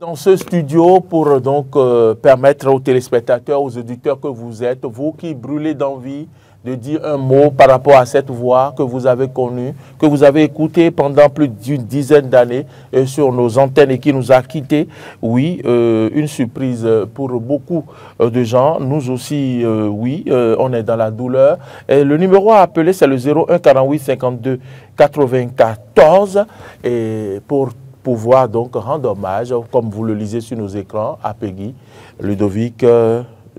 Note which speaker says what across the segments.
Speaker 1: Dans ce studio pour donc permettre aux téléspectateurs, aux auditeurs que vous êtes, vous qui brûlez d'envie de dire un mot par rapport à cette voix que vous avez connue, que vous avez écoutée pendant plus d'une dizaine d'années sur nos antennes et qui nous a quittés. Oui, une surprise pour beaucoup de gens. Nous aussi, oui, on est dans la douleur. Et le numéro à appeler, c'est le 01 48 52 94 et pour pouvoir donc rendre hommage, comme vous le lisez sur nos écrans, à Peggy Ludovic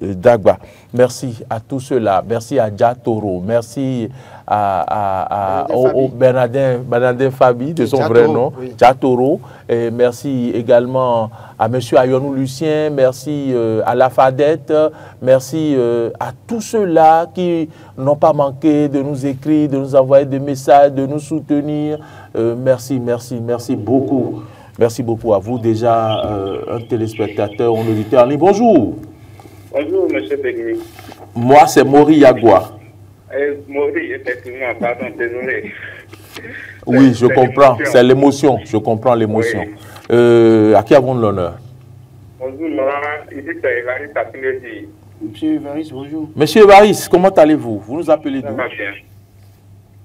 Speaker 1: Dagba. Merci à tous ceux-là. Merci à Dia Toro. Merci au Bernardin Fabi, de son vrai nom, oui. Dia Toro. Et merci également à M. Ayonou Lucien. Merci à la Fadette. Merci à tous ceux-là qui n'ont pas manqué de nous écrire, de nous envoyer des messages, de nous soutenir. Merci beaucoup. Merci beaucoup à vous. Déjà, un téléspectateur, un auditeur en ligne. Bonjour.
Speaker 2: Bonjour, M. Peggy.
Speaker 1: Moi, c'est Maury Yagua.
Speaker 2: Maury, effectivement, pardon, désolé.
Speaker 1: Oui, je comprends. C'est l'émotion. Je comprends l'émotion. Oui. À qui avons l'honneur?
Speaker 2: Bonjour, Laurent. Ici, c'est Évariste Apiledi.
Speaker 3: Monsieur Évariste, bonjour.
Speaker 1: Monsieur Évariste, comment allez-vous? Vous nous appelez d'où?
Speaker 2: Ça va bien.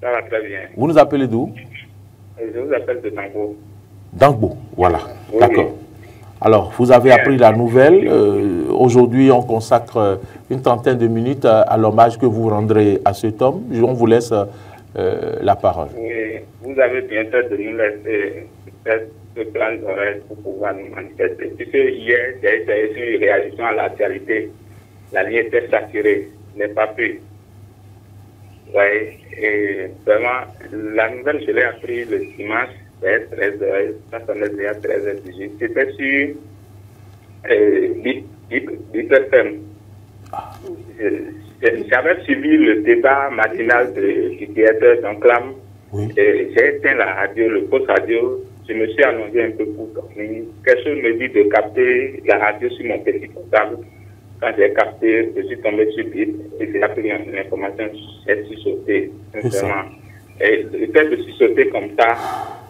Speaker 2: Ça va très bien.
Speaker 1: Vous nous appelez d'où?
Speaker 2: Je vous appelle de Dangbo.
Speaker 1: Dangbo, voilà.
Speaker 2: Oui.
Speaker 1: D'accord. Alors, vous avez appris la nouvelle. Aujourd'hui, on consacre une trentaine de minutes à l'hommage que vous rendrez à cet homme. On vous laisse la parole.
Speaker 2: Oui, vous avez bien fait de nous laisser ce plan d'horaire pour pouvoir nous manifester. Puisque hier, j'ai une réaction à l'actualité. La ligne était saturée, n'est pas pu. Oui, et vraiment, la nouvelle, je l'ai appris le dimanche. 13h, ça sonnait déjà 13h18. C'était sur BITFM. J'avais suivi le débat matinal du directeur d'Enclame. Oui. J'ai éteint la radio, le poste radio. Je me suis allongé un peu pour dormir. Quelque chose me dit de capter la radio sur mon petit portable. Quand j'ai capté, je suis tombé sur BIT et j'ai appris une information, j'ai sursauté, sincèrement. Et le fait de sursauter comme ça,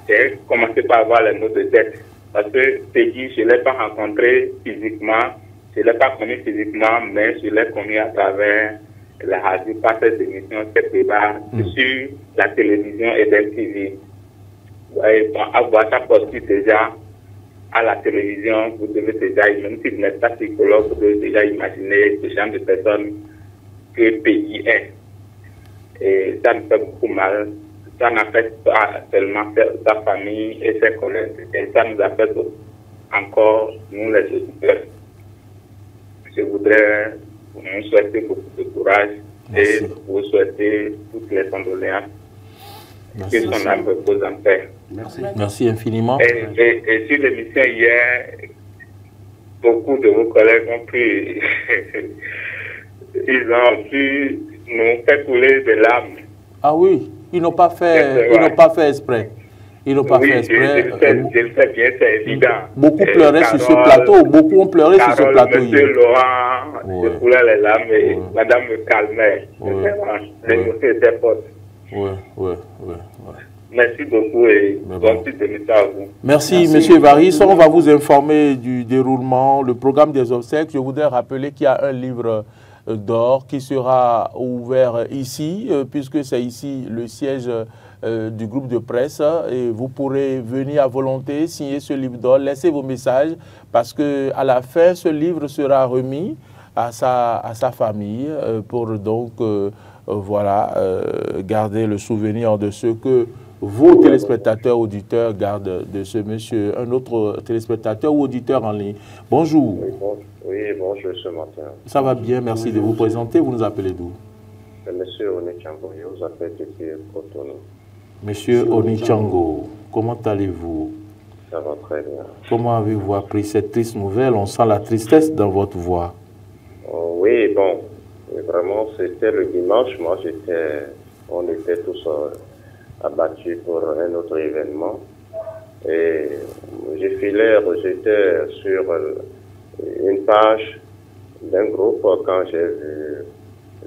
Speaker 2: j'ai commencé par avoir les mots de tête. Parce que Peggy, je ne l'ai pas rencontré physiquement, je ne l'ai pas connu physiquement, mais je l'ai connu à travers la radio, par cette émission, cette débat sur la télévision et d'MTV. À voir ça posté déjà à la télévision, vous devez déjà, même si vous n'êtes pas psychologue, vous devez déjà imaginer ce genre de personne que Peggy est. Et ça me fait beaucoup mal. Ça n'affecte pas seulement sa famille et ses collègues, et ça nous affecte encore, nous les auditeurs. Je voudrais vous souhaiter beaucoup de courage. Merci. Et vous souhaiter toutes les condoléances. Que son âme repose en paix.
Speaker 1: Merci. Merci infiniment.
Speaker 2: Et sur l'émission hier, beaucoup de vos collègues ont pu, ils ont pu nous faire couler des larmes.
Speaker 1: Ah oui. Ils n'ont pas fait, exprès. Ils n'ont pas fait exprès.
Speaker 2: Je le sais bien, c'est évident.
Speaker 1: Beaucoup pleuraient sur ce plateau. Beaucoup ont pleuré sur ce plateau.
Speaker 2: Monsieur Laurent, je coulais les larmes et madame me calmait. L'émotion était forte.
Speaker 1: Oui.
Speaker 2: Merci beaucoup et bonne suite de l'émission à vous.
Speaker 1: Merci, monsieur Évariste. On va vous informer du déroulement, le programme des obsèques. Je voudrais rappeler qu'il y a un livre d'or qui sera ouvert ici, puisque c'est ici le siège du groupe de presse, et vous pourrez venir à volonté signer ce livre d'or, laissez vos messages, parce que à la fin, ce livre sera remis à sa famille pour donc voilà, garder le souvenir de ce que vos téléspectateurs, auditeurs gardent de ce monsieur. Un autre téléspectateur ou auditeur en ligne. Bonjour.
Speaker 4: Oui, bonjour ce matin.
Speaker 1: Ça va bien, merci de vous présenter. Vous nous appelez d'où?
Speaker 4: C'est monsieur Onichango, je vous appelle depuis Cotonou.
Speaker 1: Monsieur Onichango, comment allez-vous?
Speaker 4: Ça va très bien.
Speaker 1: Comment avez-vous appris cette triste nouvelle? On sent la tristesse dans votre voix.
Speaker 4: Oui, bon, vraiment c'était le dimanche. Moi, on était tous abattus pour un autre événement. Et j'étais sur une page d'un groupe. Quand j'ai vu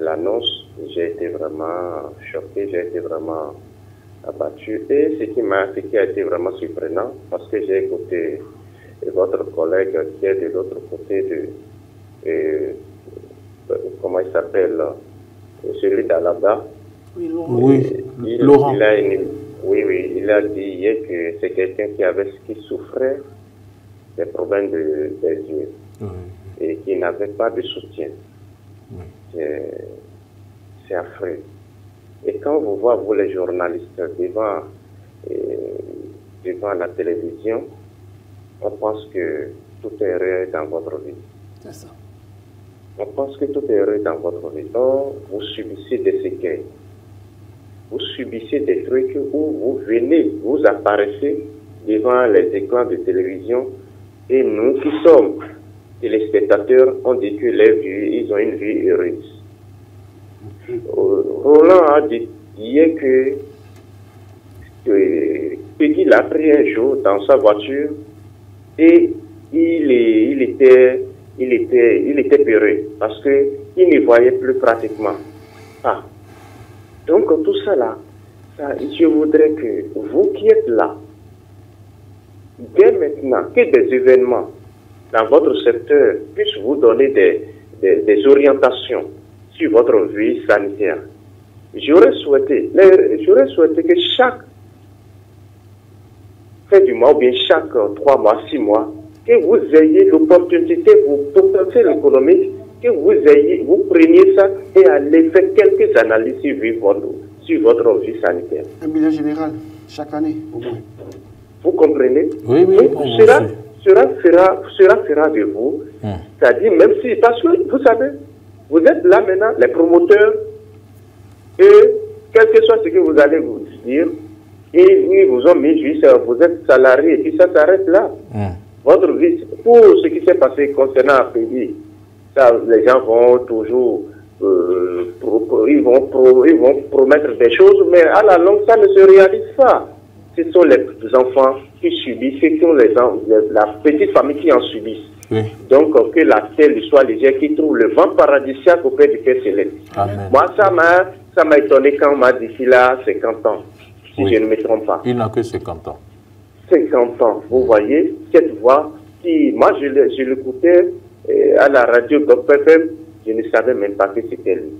Speaker 4: l'annonce, j'ai été vraiment choqué, j'ai été vraiment abattu. Et ce qui a été vraiment surprenant, parce que j'ai écouté votre collègue qui est de l'autre côté comment il s'appelle, celui d'Alaba.
Speaker 1: Oui, Laurent.
Speaker 4: Il a dit hier que c'est quelqu'un qui souffrait des problèmes des yeux et qui n'avait pas de soutien. C'est affreux. Et quand vous voyez, vous les journalistes, devant la télévision, on pense que tout est heureux dans votre vie.
Speaker 3: C'est ça.
Speaker 4: On pense que tout est heureux dans votre vie. Donc, vous subissez des séquelles. Vous subissez des trucs où vous venez, vous apparaissez devant les écrans de télévision et nous qui sommes téléspectateurs, on dit que ils ont une vie heureuse. Roland a dit hier que Peggy l'a pris un jour dans sa voiture et il était peureux parce qu'il ne voyait plus pratiquement. Donc tout ça là, je voudrais que vous qui êtes là, dès maintenant, que des événements dans votre secteur puissent vous donner des orientations sur votre vie sanitaire. J'aurais souhaité que chaque fin du mois ou bien chaque 3 mois, 6 mois, que vous ayez l'opportunité, vos potentiels économiques, que vous preniez ça et allez faire quelques analyses sur votre vie sanitaire.
Speaker 3: Un bilan général, chaque année, au moins.
Speaker 4: Vous comprenez?
Speaker 1: Oui.
Speaker 4: Cela fera de vous. C'est-à-dire, même si, parce que vous savez, vous êtes là maintenant, les promoteurs, et quel que soit ce que vous allez vous dire, et ils vous ont mis juste, vous êtes salarié, et puis ça s'arrête là. Votre vie, pour ce qui s'est passé concernant un pays, les gens vont toujours, ils vont promettre des choses, mais à la longue, ça ne se réalise pas. Ce sont les enfants qui subissent, ce sont la petite famille qui en subissent. Donc, que la terre soit légère, qui trouve le vent paradisiaque auprès du Père Céleste. Moi, ça m'a étonné quand on m'a dit qu'il a 50 ans, si je ne me trompe pas.
Speaker 1: Il n'a que 50 ans.
Speaker 4: 50 ans, vous voyez, cette voix qui, moi, je l'écoutais à la radio GOP-FM, je ne savais même pas que c'était lui.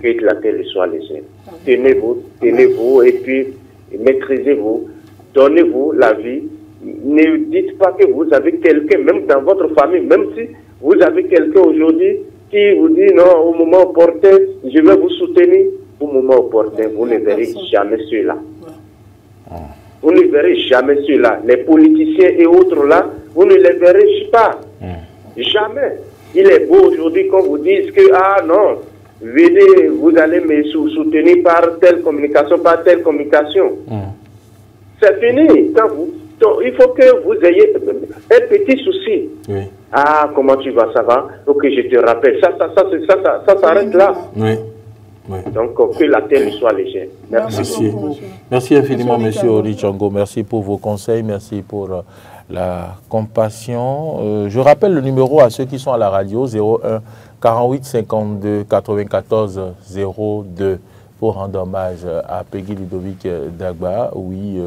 Speaker 4: Que la terre soit légère. Tenez-vous et puis maîtrisez-vous, donnez-vous la vie. Ne dites pas que vous avez quelqu'un, même dans votre famille, même si vous avez quelqu'un aujourd'hui qui vous dit non, au moment opportun, je vais vous soutenir. Au moment opportun, vous ne verrez jamais cela. Vous ne verrez jamais cela. Les politiciens et autres là, vous ne les verrez pas. Jamais. Il est beau aujourd'hui qu'on vous dise que, ah non, venez, vous allez me soutenir par telle communication, C'est fini. Donc, il faut que vous ayez un petit souci. Ah, comment tu vas, ça va? Ok, je te rappelle. Ça s'arrête là. Donc, que la terre soit légère. Merci.
Speaker 1: Merci infiniment, monsieur Olichango. Merci pour vos conseils. Merci pour la compassion. Je rappelle le numéro à ceux qui sont à la radio, 01 48 52 94 02, pour rendre hommage à Peggy Ludovic Dagba. Oui,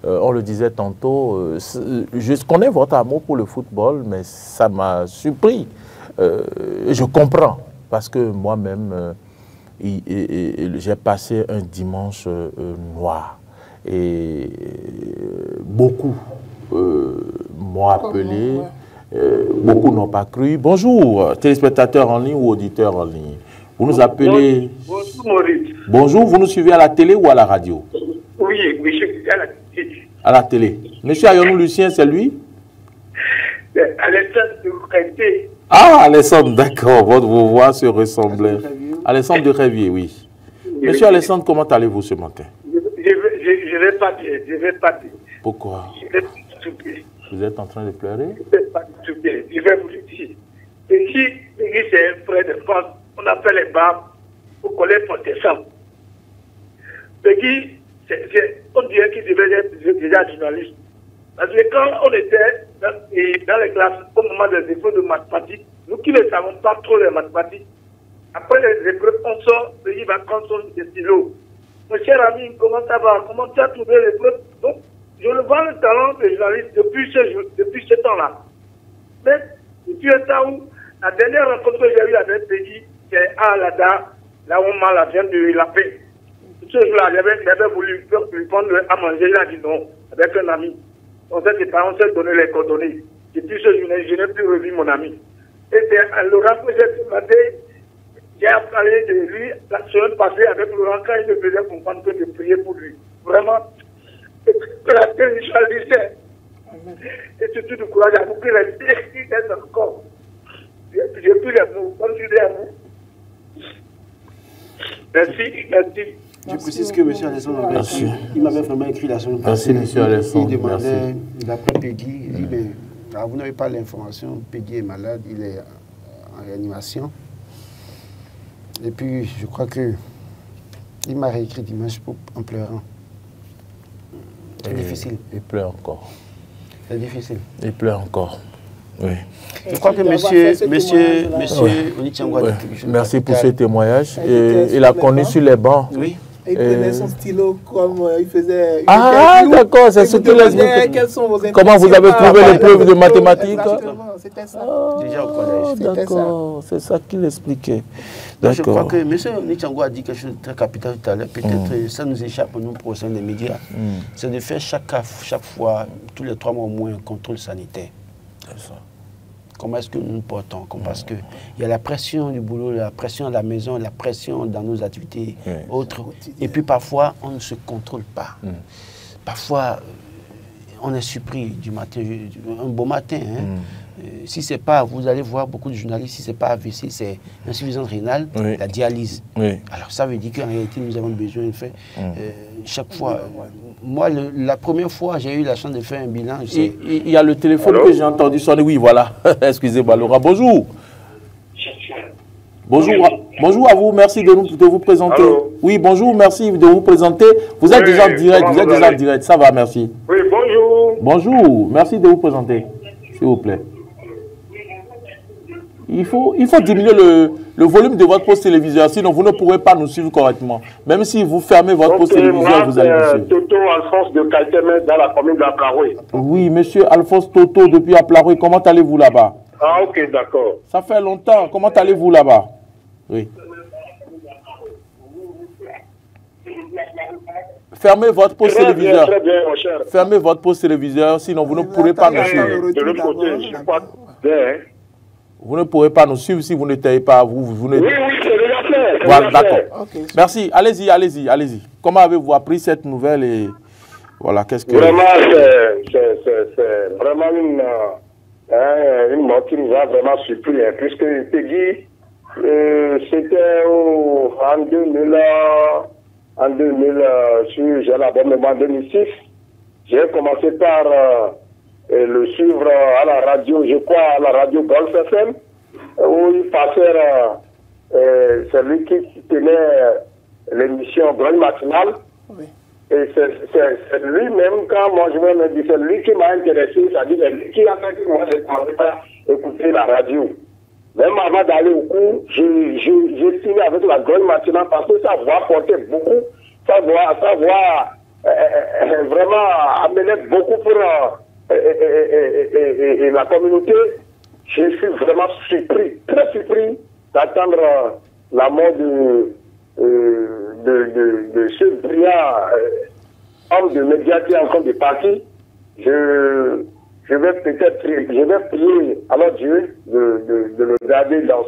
Speaker 1: on le disait tantôt, je connais votre amour pour le football, mais ça m'a surpris. Je comprends, parce que moi-même, j'ai passé un dimanche noir. Et beaucoup m'ont appelé, beaucoup n'ont pas cru. Bonjour, téléspectateurs en ligne ou auditeurs en ligne. Vous nous appelez...
Speaker 5: Bonjour Maurice.
Speaker 1: Bonjour, vous nous suivez à la télé ou à la radio?
Speaker 5: Oui, je suis à la télé.
Speaker 1: À la télé. Monsieur Ayonou Lucien, c'est lui?
Speaker 5: Alessandre de Révier.
Speaker 1: Ah, Alessandre, d'accord, vos voix se ressemblaient. Alessandre de Révier, oui. Monsieur Alessandre, comment allez-vous ce matin?
Speaker 5: Je vais pas bien, je vais pas bien.
Speaker 1: Pourquoi?
Speaker 5: Je vais tout bien.
Speaker 1: Vous êtes en train de pleurer?
Speaker 5: Je vais pas tout bien, je vais vous le dire. Ici, c'est un frère de France, on appelle les barbes au collège protestant. Peggy, on dirait qu'il devait être déjà journaliste. Parce que quand on était dans les classes, au moment des épreuves de mathématiques, nous qui ne savons pas trop les mathématiques, après les épreuves, on sort, il va prendre son stylo. Mon cher ami, comment ça va? Comment tu as trouvé l'épreuve? Donc, je le vois le talent des journalistes depuis ce temps-là. Mais depuis un temps où la dernière rencontre que j'ai eue avec Peggy, c'est à Alada, là où on vient de la paix. Ce jour-là, j'avais voulu lui prendre à manger, il a dit non, avec un ami. On s'est donné les coordonnées. Depuis ce jour-là, je n'ai plus revu mon ami. Et c'est Laurent que j'ai demandé, j'ai parlé de lui la semaine passée avec Laurent quand il me faisait comprendre que je priais pour lui. Vraiment, que la terre choisissait. Et surtout du courage à vous que les d'être encore. J'ai plus les mots, comme tu dis à vous. Merci.
Speaker 3: Je précise que M. Alessandre il m'avait vraiment écrit la semaine passée.
Speaker 1: Merci, M. Alessandre.
Speaker 3: Il demandait, d'après Peggy, il dit, mais vous n'avez pas l'information, Peggy est malade, il est en réanimation. Et puis, je crois que il m'a réécrit dimanche en pleurant. C'est difficile.
Speaker 1: Il pleure encore.
Speaker 3: C'est difficile.
Speaker 1: Il pleure encore. Oui.
Speaker 3: Je crois que monsieur Onitshango a dit quelque chose.
Speaker 1: Merci pour ce témoignage. Il a connu sur les bancs.
Speaker 3: Oui.
Speaker 6: Il prenait son stylo comme il faisait.
Speaker 1: Ah, d'accord, c'est ce que les. Comment vous avez trouvé les preuves de mathématiques?
Speaker 6: C'était ça.
Speaker 3: Déjà au collège.
Speaker 1: D'accord, c'est ça qu'il expliquait.
Speaker 3: Je crois que M. Onitshango a dit quelque chose de très capital tout à l'heure. Peut-être ça nous échappe, nous, pour des médias. C'est de faire chaque fois, tous les 3 mois au moins, un contrôle sanitaire.
Speaker 1: C'est ça.
Speaker 3: Comment est-ce que nous nous portons? Parce qu'il y a la pression du boulot, la pression à la maison, la pression dans nos activités autres. Et puis parfois, on ne se contrôle pas. Parfois, on est surpris du matin, un beau matin. Si c'est pas, vous allez voir beaucoup de journalistes, si c'est pas AVC, c'est insuffisance rénale, la dialyse. Alors ça veut dire qu'en réalité, nous avons besoin de faire chaque fois. Moi, la première fois, j'ai eu la chance de faire un bilan.
Speaker 1: Il y a le téléphone que j'ai entendu sonner. Oui, voilà. Excusez-moi, Laura. Bonjour. Bonjour à vous. Merci de vous présenter.
Speaker 2: Allô?
Speaker 1: Oui, bonjour. Merci de vous présenter. Vous êtes déjà en direct. Vous êtes déjà en direct. Ça va, merci.
Speaker 2: Oui, bonjour.
Speaker 1: Bonjour. Merci de vous présenter, s'il vous plaît. Il faut diminuer le volume de votre poste téléviseur, sinon vous ne pourrez pas nous suivre correctement. Même si vous fermez votre poste téléviseur, vous allez nous suivre.
Speaker 2: Toto Alphonse de Caltemès dans la commune d'Aplaroué.
Speaker 1: Oui, monsieur Alphonse Toto depuis Aplaroué, comment allez-vous là-bas?
Speaker 2: Ah, ok, d'accord.
Speaker 1: Ça fait longtemps, comment allez-vous là-bas? Oui. Fermez votre poste téléviseur.
Speaker 2: Très bien, mon cher.
Speaker 1: Fermez votre poste téléviseur, sinon vous ne pourrez pas nous suivre.
Speaker 2: De l'autre côté, je ne suis pas bien.
Speaker 1: Vous ne pourrez pas nous suivre si vous n'étiez pas vous ne...
Speaker 2: Oui, c'est déjà fait.
Speaker 1: Voilà, d'accord. Okay. Merci. Allez-y. Comment avez-vous appris cette nouvelle et voilà, qu'est-ce que...
Speaker 2: Vraiment, c'est vraiment une mort qui nous a vraiment surpris, hein, puisque Peggy, c'était en 2000, j'ai la bonne mémoire, en 2006, j'ai commencé par... le suivre à la radio, je crois, à la radio Golf FM, où il passait, c'est lui qui tenait l'émission Grande Matinale. Oui. Et c'est lui-même, quand moi je me dis, c'est lui qui m'a intéressé, c'est-à-dire qui a fait que moi je ne commençais pas à écouter la radio. Même avant d'aller au cours, j'ai signé avec la Grande Matinale parce que sa voix portait beaucoup, sa voix vraiment amenait beaucoup pour... Et la communauté, je suis vraiment surpris, très surpris d'attendre la mort de ce brillant homme de médias qui est encore de parti. Je vais peut-être prier à Dieu de le garder dans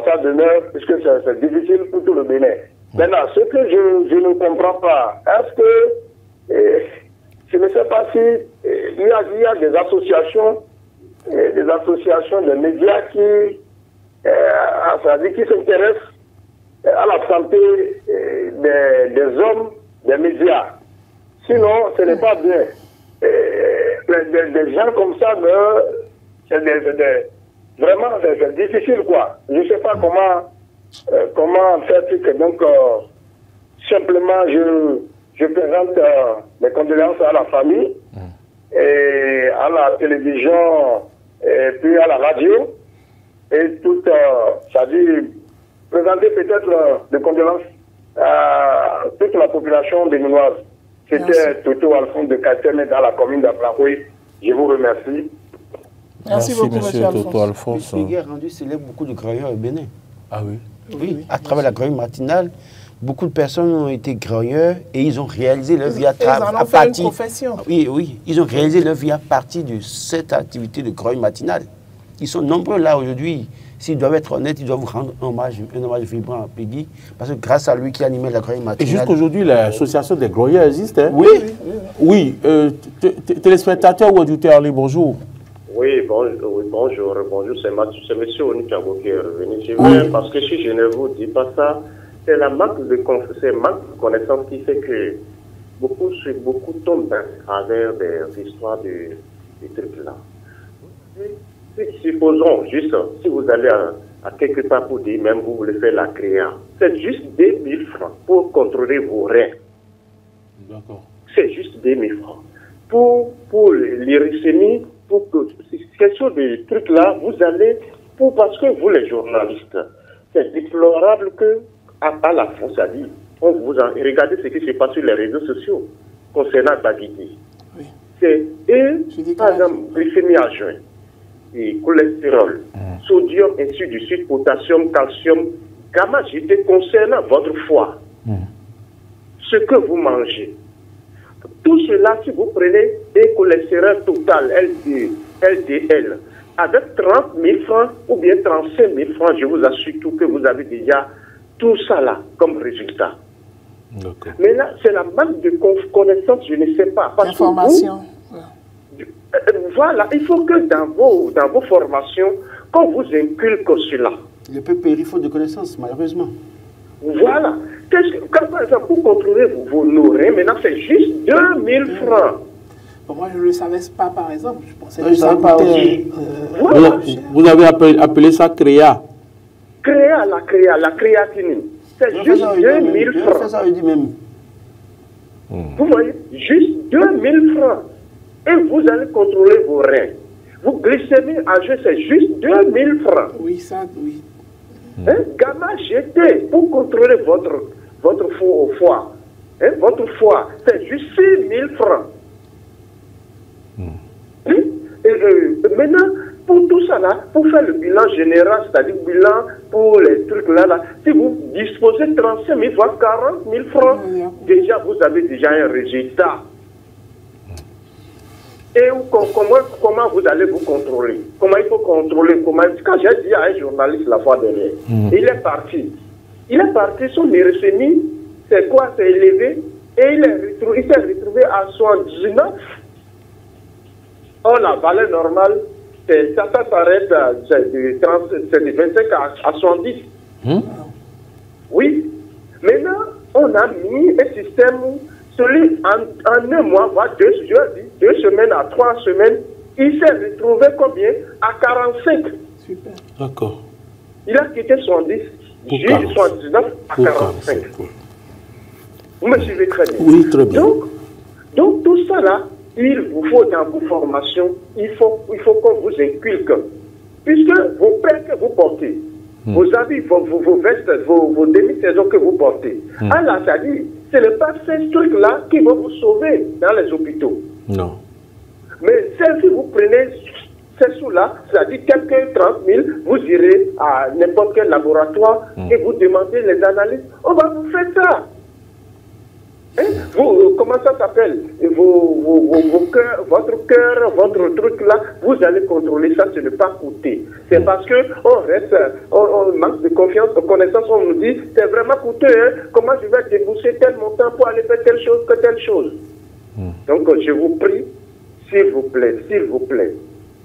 Speaker 2: sa demeure, puisque c'est difficile pour tout le Bénin. Maintenant, ce que je ne comprends pas, est-ce que je ne sais pas si il y a des associations de médias qui s'intéressent à la santé des hommes des médias. Sinon, ce n'est pas bien. Des gens comme ça, vraiment, c'est difficile, quoi. Je ne sais pas comment faire que donc, simplement, je présente mes condoléances à la famille, et à la télévision, et puis à la radio, et tout, c'est-à-dire présenter peut-être des condoléances à toute la population béninoise.
Speaker 7: C'était Toto Alphonse de Kassem dans la commune d'Abraoui. Je vous remercie.
Speaker 6: Merci beaucoup, monsieur
Speaker 1: Toto Alphonse.
Speaker 3: Le Péguy a rendu célèbre beaucoup de grogneurs au Bénin.
Speaker 1: Ah oui?
Speaker 3: Oui, à travers la grogne matinale, beaucoup de personnes ont été grogneurs et ils ont réalisé leur vie à partir.
Speaker 6: Une profession.
Speaker 3: Oui, oui, ils ont réalisé leur vie à partir de cette activité de grogne matinale. Ils sont nombreux là aujourd'hui. S'ils doivent être honnêtes, ils doivent vous rendre un hommage vibrant à Péguy, parce que grâce à lui qui animait la grogne matinale.
Speaker 1: Et jusqu'aujourd'hui, l'association des grogneurs existe, hein?
Speaker 3: Oui.
Speaker 1: Oui. Téléspectateurs ou auditeurs en ligne, bonjour.
Speaker 4: Oui, bonjour, c'est M. Onichabo qui est revenu. Je viens parce que si je ne vous dis pas ça, c'est la manque de connaissance qui fait que beaucoup tombent à travers des histoires du truc là. Supposons juste, si vous allez à quelque part pour dire, même vous voulez faire la créa, c'est juste 2000 francs pour contrôler vos reins.
Speaker 1: D'accord.
Speaker 4: C'est juste 2000 francs. Pour l'irythmie, pour que quelque chose de trucs là, vous allez, parce que vous les journalistes, c'est déplorable que, à la France, ça dit, regardez ce qui se passe sur les réseaux sociaux concernant Bagidi. Oui. C'est, par exemple, glycémie à jeun, et cholestérol, sodium, ainsi de suite, potassium, calcium, gamma-GT concernant votre foie, ce que vous mangez. Tout cela, si vous prenez des cholestérol total, LDL, avec 30 000 francs ou bien 35 000 francs, je vous assure tout que vous avez déjà tout ça là comme résultat. Mais là, c'est la manque de connaissance, je ne sais pas.
Speaker 6: Information.
Speaker 4: Voilà, il faut que dans vos formations, qu'on vous inculque cela.
Speaker 3: Le peuple est faute de connaissances, malheureusement.
Speaker 4: Voilà. Quand, par exemple, pour contrôler vos nourrins, maintenant, c'est juste 2000 francs.
Speaker 6: Bon, moi, je ne le savais pas, par exemple. Je pensais
Speaker 3: que ça coûtait...
Speaker 4: Voilà.
Speaker 1: Vous avez appelé ça créa.
Speaker 4: La créatinine. C'est juste 2000 francs.
Speaker 3: C'est ça, je dis même.
Speaker 4: Vous voyez, juste 2000 francs. Et vous allez contrôler vos reins. Vous glycémie à jeun, c'est juste 2000 francs.
Speaker 6: Oui, ça, oui.
Speaker 4: Gamma GT pour contrôler votre foie. Votre foie, c'est juste 6000 francs. Maintenant, pour tout ça là, pour faire le bilan général, c'est-à-dire bilan pour les trucs là, si vous disposez de 35 000 voire 40 000 francs, déjà vous avez déjà un résultat. Et comment vous allez vous contrôler? Comment il faut contrôler? Quand j'ai dit à un journaliste la fois dernière, il est parti, son hyrythmie, c'est quoi? C'est élevé, et il s'est retrouvé à 79. Or, la valeur normale, ça s'arrête, c'est de 25 à 70. Oui. Maintenant, on a mis un système où celui en un mois, voire 2 semaines à 3 semaines, il s'est retrouvé combien? À 45.
Speaker 6: Super.
Speaker 1: D'accord.
Speaker 4: Il a quitté 70, j'ai 79 à 45. Vous me suivez très bien?
Speaker 1: Oui, très bien.
Speaker 4: Donc tout ça là, il vous faut dans vos formations, il faut qu'on vous inculque. Puisque vos paires que vous portez, vos habits, vos vestes, vos demi-saisons que vous portez, Allah t'a dit, ce n'est pas ces trucs-là qui vont vous sauver dans les hôpitaux.
Speaker 1: Non.
Speaker 4: Mais si vous prenez ces sous-là, c'est-à-dire quelqu'un 30 000, vous irez à n'importe quel laboratoire et vous demandez les analyses, on va vous faire ça. Comment ça s'appelle? Votre cœur, votre truc là, vous allez contrôler ça, ce n'est pas coûté. C'est parce on manque de confiance, de connaissance, on nous dit, c'est vraiment coûteux, comment je vais débourser tel montant pour aller faire telle chose que telle chose. Donc je vous prie, s'il vous plaît,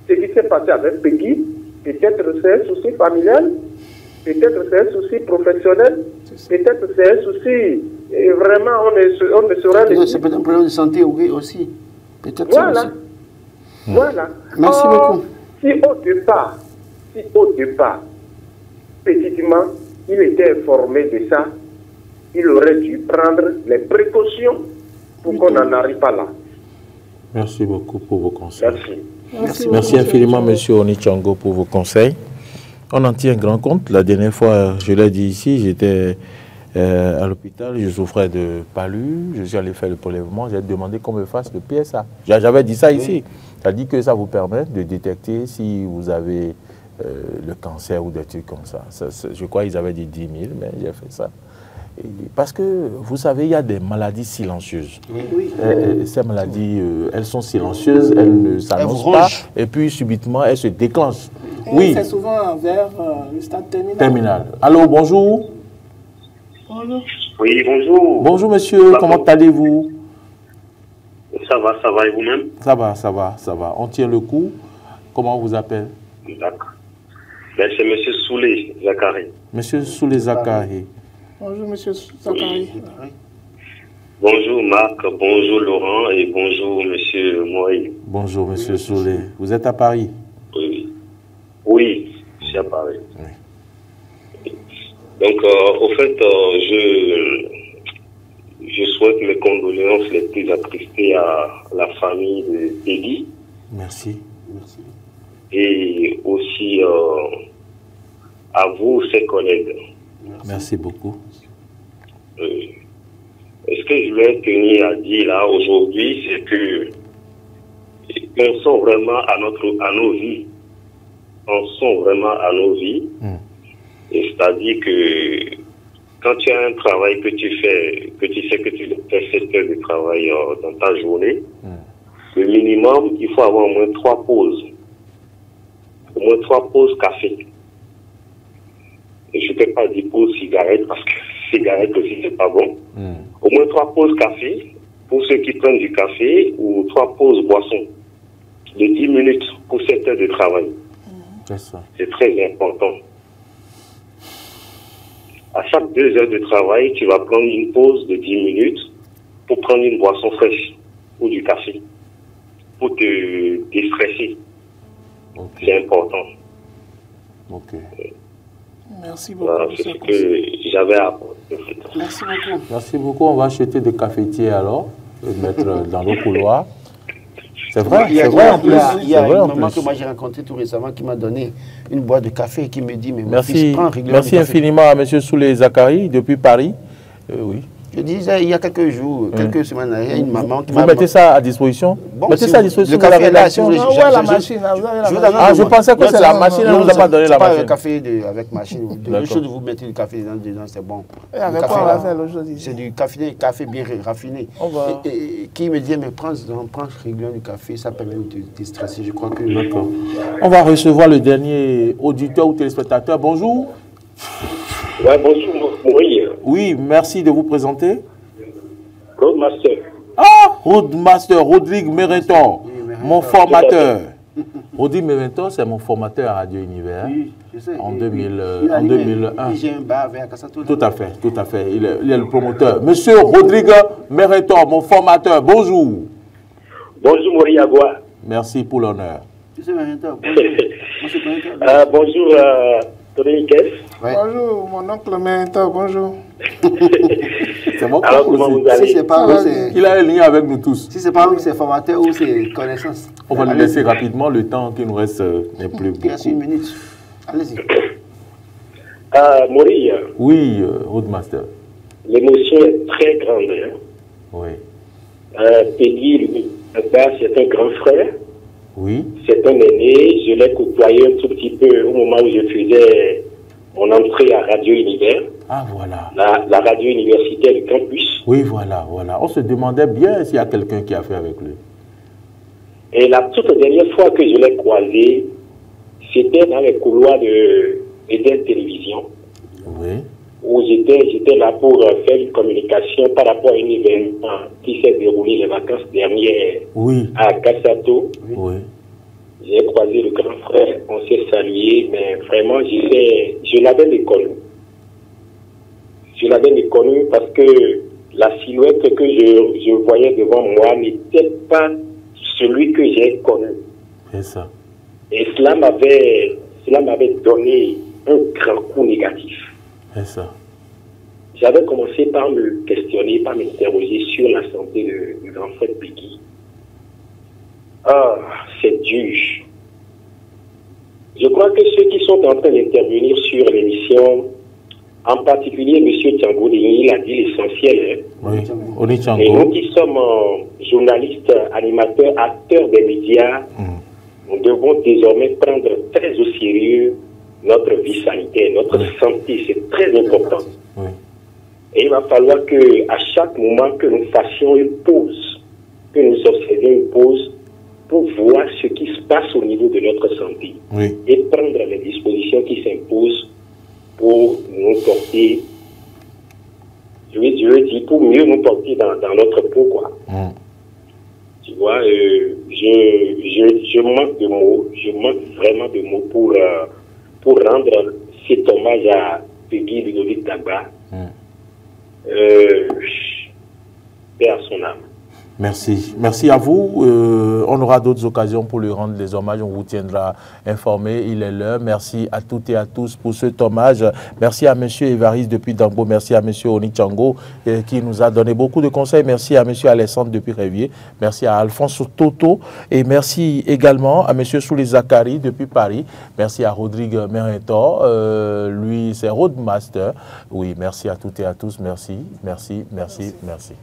Speaker 4: ce qui s'est passé avec Péguy, peut-être c'est un souci familial, peut-être c'est un souci professionnel, peut-être c'est un souci, et vraiment on ne saurait le dire.
Speaker 3: C'est peut-être un problème de santé aussi. Peut-être
Speaker 4: voilà.
Speaker 3: Ça aussi.
Speaker 4: Voilà.
Speaker 3: Merci beaucoup.
Speaker 4: Si au départ, petitement, il était informé de ça, il aurait dû prendre les précautions pour qu'on n'en arrive pas là.
Speaker 1: Merci beaucoup pour vos conseils.
Speaker 4: Merci
Speaker 1: infiniment, M. Onichango, pour vos conseils. On en tient grand compte. La dernière fois, je l'ai dit ici, j'étais à l'hôpital, je souffrais de palu, je suis allé faire le prélèvement, j'ai demandé qu'on me fasse le PSA. J'avais dit ça ici. Ça dit que ça vous permet de détecter si vous avez le cancer ou des trucs comme ça. Je crois qu'ils avaient dit 10 000, mais j'ai fait ça. Et parce que, vous savez, il y a des maladies silencieuses.
Speaker 3: Oui.
Speaker 1: Ces maladies, elles sont silencieuses, elles ne s'annoncent pas, et puis subitement, elles se déclenchent. Oui.
Speaker 6: C'est souvent vers le stade
Speaker 1: terminal. Allô, bonjour.
Speaker 6: Bonjour.
Speaker 2: Oui, bonjour.
Speaker 1: Bonjour, monsieur. Comment allez-vous?
Speaker 2: Ça va, et vous-même?
Speaker 1: Ça va. On tient le coup. Comment on vous appelle?
Speaker 2: D'accord. Ben, c'est monsieur Soulé Zakari.
Speaker 1: Monsieur Soulé Zakari.
Speaker 6: Bonjour, monsieur Zakari.
Speaker 2: Bonjour, Marc. Bonjour, Laurent. Et bonjour, monsieur Moïse.
Speaker 1: Bonjour, monsieur Soulé. Vous êtes à Paris?
Speaker 2: Oui, je suis à Paris.
Speaker 1: Oui.
Speaker 2: Donc, au fait, je souhaite mes condoléances les plus attristées à la famille de Peggy.
Speaker 1: Merci.
Speaker 2: Et aussi à vous, ses collègues.
Speaker 1: Merci beaucoup.
Speaker 2: Ce que je voulais tenir à dire là aujourd'hui, c'est que pensons vraiment à nos vies. Pensons vraiment à nos vies. Et c'est-à-dire que quand tu as un travail que tu fais, que tu sais que tu fais 7 heures de travail dans ta journée, le minimum, il faut avoir au moins 3 pauses. Au moins 3 pauses café. Et je ne peux pas dire pause cigarette parce que cigarette aussi c'est pas bon. Au moins 3 pauses café pour ceux qui prennent du café ou 3 pauses boisson de 10 minutes pour 7 heures de travail. C'est très important. À chaque 2 heures de travail, tu vas prendre une pause de 10 minutes pour prendre une boisson fraîche ou du café pour te déstresser. C'est important.
Speaker 6: Merci beaucoup.
Speaker 2: C'est ce que j'avais à apporter.
Speaker 6: Merci beaucoup.
Speaker 1: Merci beaucoup. On va acheter des cafetiers alors, et mettre dans nos couloirs. C'est vrai, c'est vrai en plus.
Speaker 3: Il y a une maman que moi j'ai rencontrée tout récemment qui m'a donné une boîte de café et qui me dit, mais mon fils prend régulièrement.
Speaker 1: Merci infiniment à M. Soulé Zakari depuis Paris. Oui.
Speaker 3: Je disais, il y a quelques jours, quelques semaines, il y a une maman qui m'a...
Speaker 1: Vous mettez ça à disposition? Mettez ça à disposition de la rédaction.
Speaker 6: La machine.
Speaker 1: Je pensais que c'est la machine, elle ne vous a pas donné la machine.
Speaker 3: Pas un café avec machine. Le chose de vous mettre du café dedans, c'est bon.
Speaker 6: Avec quoi on va faire aujourd'hui?
Speaker 3: C'est du café bien raffiné. Et qui me dit, mais prends régulièrement du café, ça permet de déstresser. Je crois que...
Speaker 1: D'accord. On va recevoir le dernier auditeur ou téléspectateur. Bonjour.
Speaker 2: Ouais, bonjour, Maurice.
Speaker 1: Oui, merci de vous présenter.
Speaker 2: Roadmaster.
Speaker 1: Ah, Roadmaster, Rodrigue Mérenton, mon formateur. Rodrigue Mérenton, c'est mon formateur à Radio Univers.
Speaker 3: Oui, je sais.
Speaker 1: En 2001.
Speaker 3: J'ai un bar avec Kassato.
Speaker 1: Tout à fait, tout à fait. Il est le promoteur. Monsieur Rodrigue Mérenton, mon formateur, bonjour.
Speaker 2: Bonjour, Maurice Agua.
Speaker 1: Merci pour l'honneur.
Speaker 3: Monsieur Mérenton,
Speaker 2: bonjour. Bonjour, Tony Kess.
Speaker 6: Ouais. Bonjour, mon oncle Mérenton, bonjour.
Speaker 1: C'est mon
Speaker 2: alors, comment vous allez?
Speaker 3: Si pas
Speaker 1: il a un lien avec nous tous.
Speaker 3: Si c'est pas où c'est formateur ou c'est connaissance.
Speaker 1: On va lui laisser rapidement, le temps qui nous reste n'est plus beaucoup.
Speaker 3: Il reste 1 minute. Allez-y.
Speaker 2: Maurice.
Speaker 1: Oui, Roadmaster.
Speaker 2: L'émotion est très grande. Hein?
Speaker 1: Oui.
Speaker 2: Peggy, c'est un grand frère.
Speaker 1: Oui.
Speaker 2: C'est un aîné. Je l'ai côtoyé un tout petit peu au moment où je faisais mon entrée à Radio Univers.
Speaker 1: Ah, voilà.
Speaker 2: La radio universitaire du campus.
Speaker 1: Oui, voilà. On se demandait bien s'il y a quelqu'un qui a fait avec lui.
Speaker 2: Et la toute dernière fois que je l'ai croisé, c'était dans les couloirs de Eden Télévision.
Speaker 1: Oui.
Speaker 2: Où j'étais là pour faire une communication par rapport à un événement qui s'est déroulé les vacances dernières à Kassato.
Speaker 1: Oui.
Speaker 2: J'ai croisé le grand frère, on s'est salué, mais vraiment, je l'avais méconnu. Je l'avais méconnu parce que la silhouette que je voyais devant moi n'était pas celui que j'ai connu.
Speaker 1: C'est ça.
Speaker 2: Et cela m'avait donné un grand coup négatif.
Speaker 1: C'est ça.
Speaker 2: J'avais commencé par me questionner, par m'interroger sur la santé du grand frère Peggy. Ah, c'est dur. Je crois que ceux qui sont en train d'intervenir sur l'émission
Speaker 8: En particulier, M. Tchango, il a dit l'essentiel.
Speaker 1: Oui,
Speaker 8: et nous qui sommes journalistes, animateurs, acteurs des médias, nous devons désormais prendre très au sérieux notre vie sanitaire, notre santé. C'est très important. Et il va falloir qu'à chaque moment que nous fassions une pause, que nous observions une pause pour voir ce qui se passe au niveau de notre santé et prendre les dispositions qui s'imposent pour nous porter, je veux dire, pour mieux nous porter dans notre peau, quoi. Tu vois, je manque de mots, je manque vraiment de mots pour rendre cet hommage à Peggy Ludovic Dagba. Paix à son âme.
Speaker 1: Merci. Merci à vous. On aura d'autres occasions pour lui rendre des hommages. On vous tiendra informé. Il est l'heure. Merci à toutes et à tous pour cet hommage. Merci à M. Évariste depuis Dambo. Merci à M. Oni Tchango qui nous a donné beaucoup de conseils. Merci à M. Alessandre depuis Révier. Merci à Alphonse Toto. Et merci également à M. Souli Zakari depuis Paris. Merci à Rodrigue Merintor. Lui, c'est Roadmaster. Oui, merci à toutes et à tous. Merci, merci, merci, merci.